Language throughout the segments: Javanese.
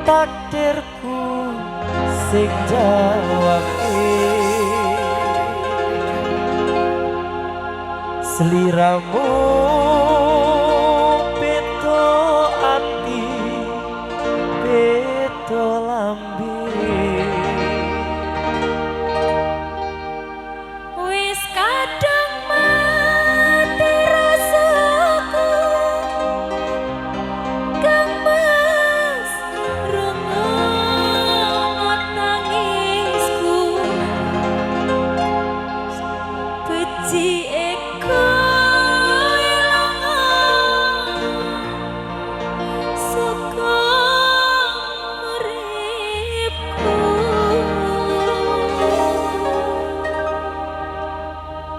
takdirku sing jawake seliramu beda ati beda lambe wis kadang mati rasaku kang mas rungot nangisku beci eko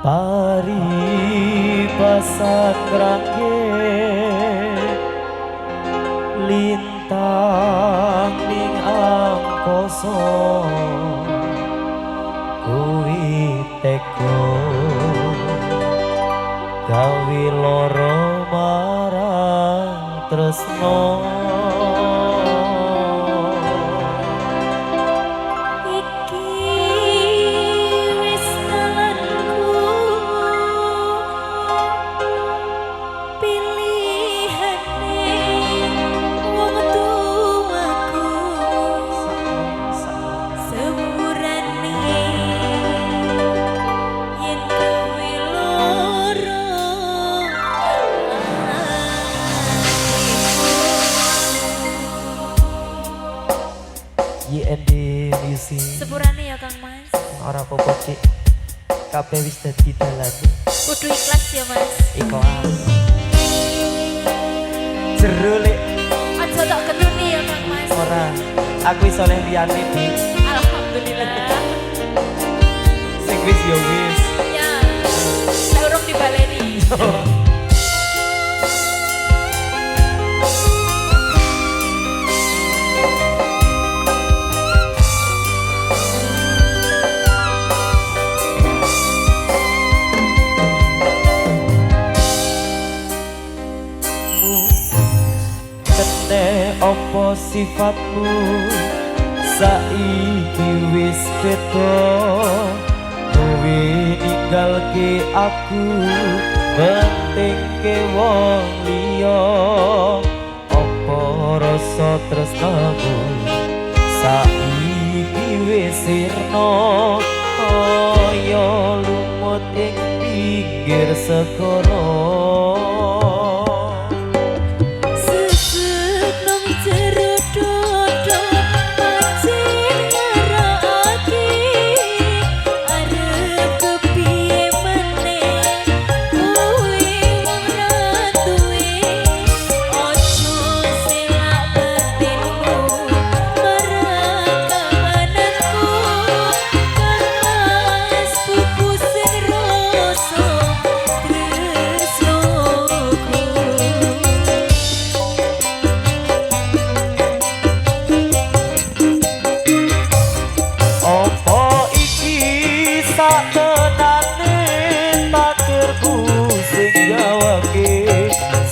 pari pasak rangge lintang ning angkasa kuwi teko gawe lara marang tresno YND Music sepurane ya Kang Mas ora apa-apa Cik kabeh wis dadi dalane kudu ikhlas ya Mas ikhlas jero lek aja tak ketuni ya Kang Mas ora aku iso oleh liyane Di alhamdulillah sing wis ya wis ya lek urung dibaleni opo sifatmu saiki wis beda kowe ninggalke aku pentingke wong liya opo rasa tresnamu saiki wis sirna kaya lumut ing pinggir segara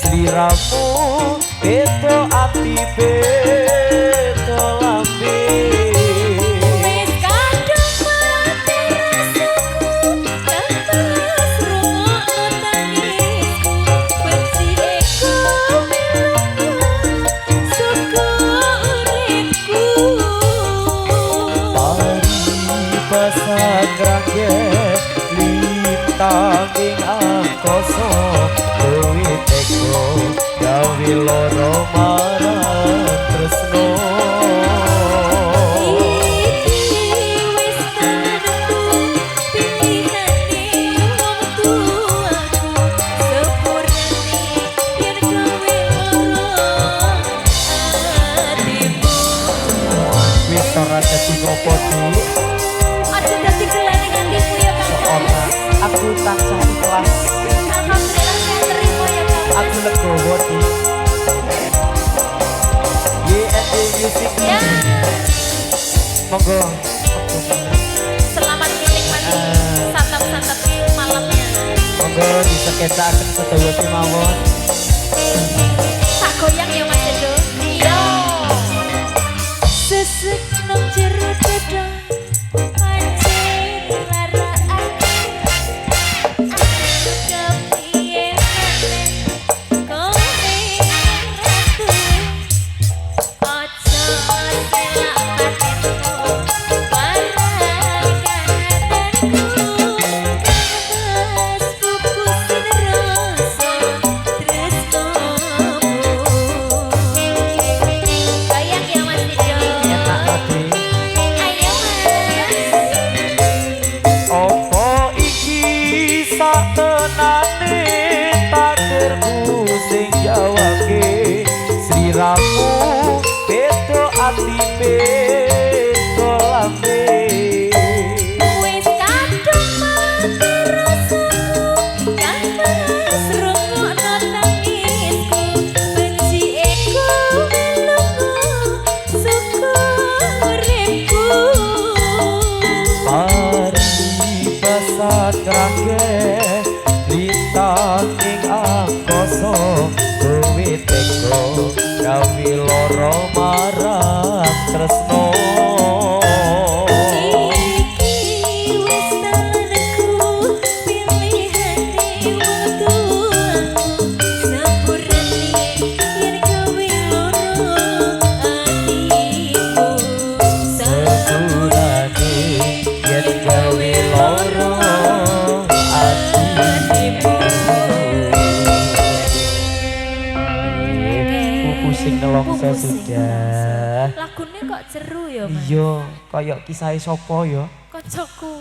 sliramu beda ati beda lambe wis kadang mati rasaku kang mas rungot nangisku beci eko saka uripku pari pasak rangge lintang ing angkasa kowe teko gawe lara marang tresno iki wis tentu pilihane wong tuaku sepurane yen kowe lara atimu wis ora dadi apa Dik aja dadi gelane hatimu ya Kang ora aku tansah ikhlas alhamdulillah saya terima ya Kang aku legowo Dik YND Music ya monggo selamat menikmati santap-santap malamnya monggo diseketaken sedaya kemawon tak goyang ya Mas Edo iya ati kolambe Wis kadung mati rasaku kang mas rungokno tangisku benci eko melunggu syukurku Mari pasakrake lintang ing angkasa kowe teko gawe lara marang tresno iki wis tanganku pilihane wektu aku sepurane yen gawe loro atiku sepurane yen gawe lara atiku pusing nelongso sudah lagune kok jeru ya Mas iya kayak kisah sapa ya kancaku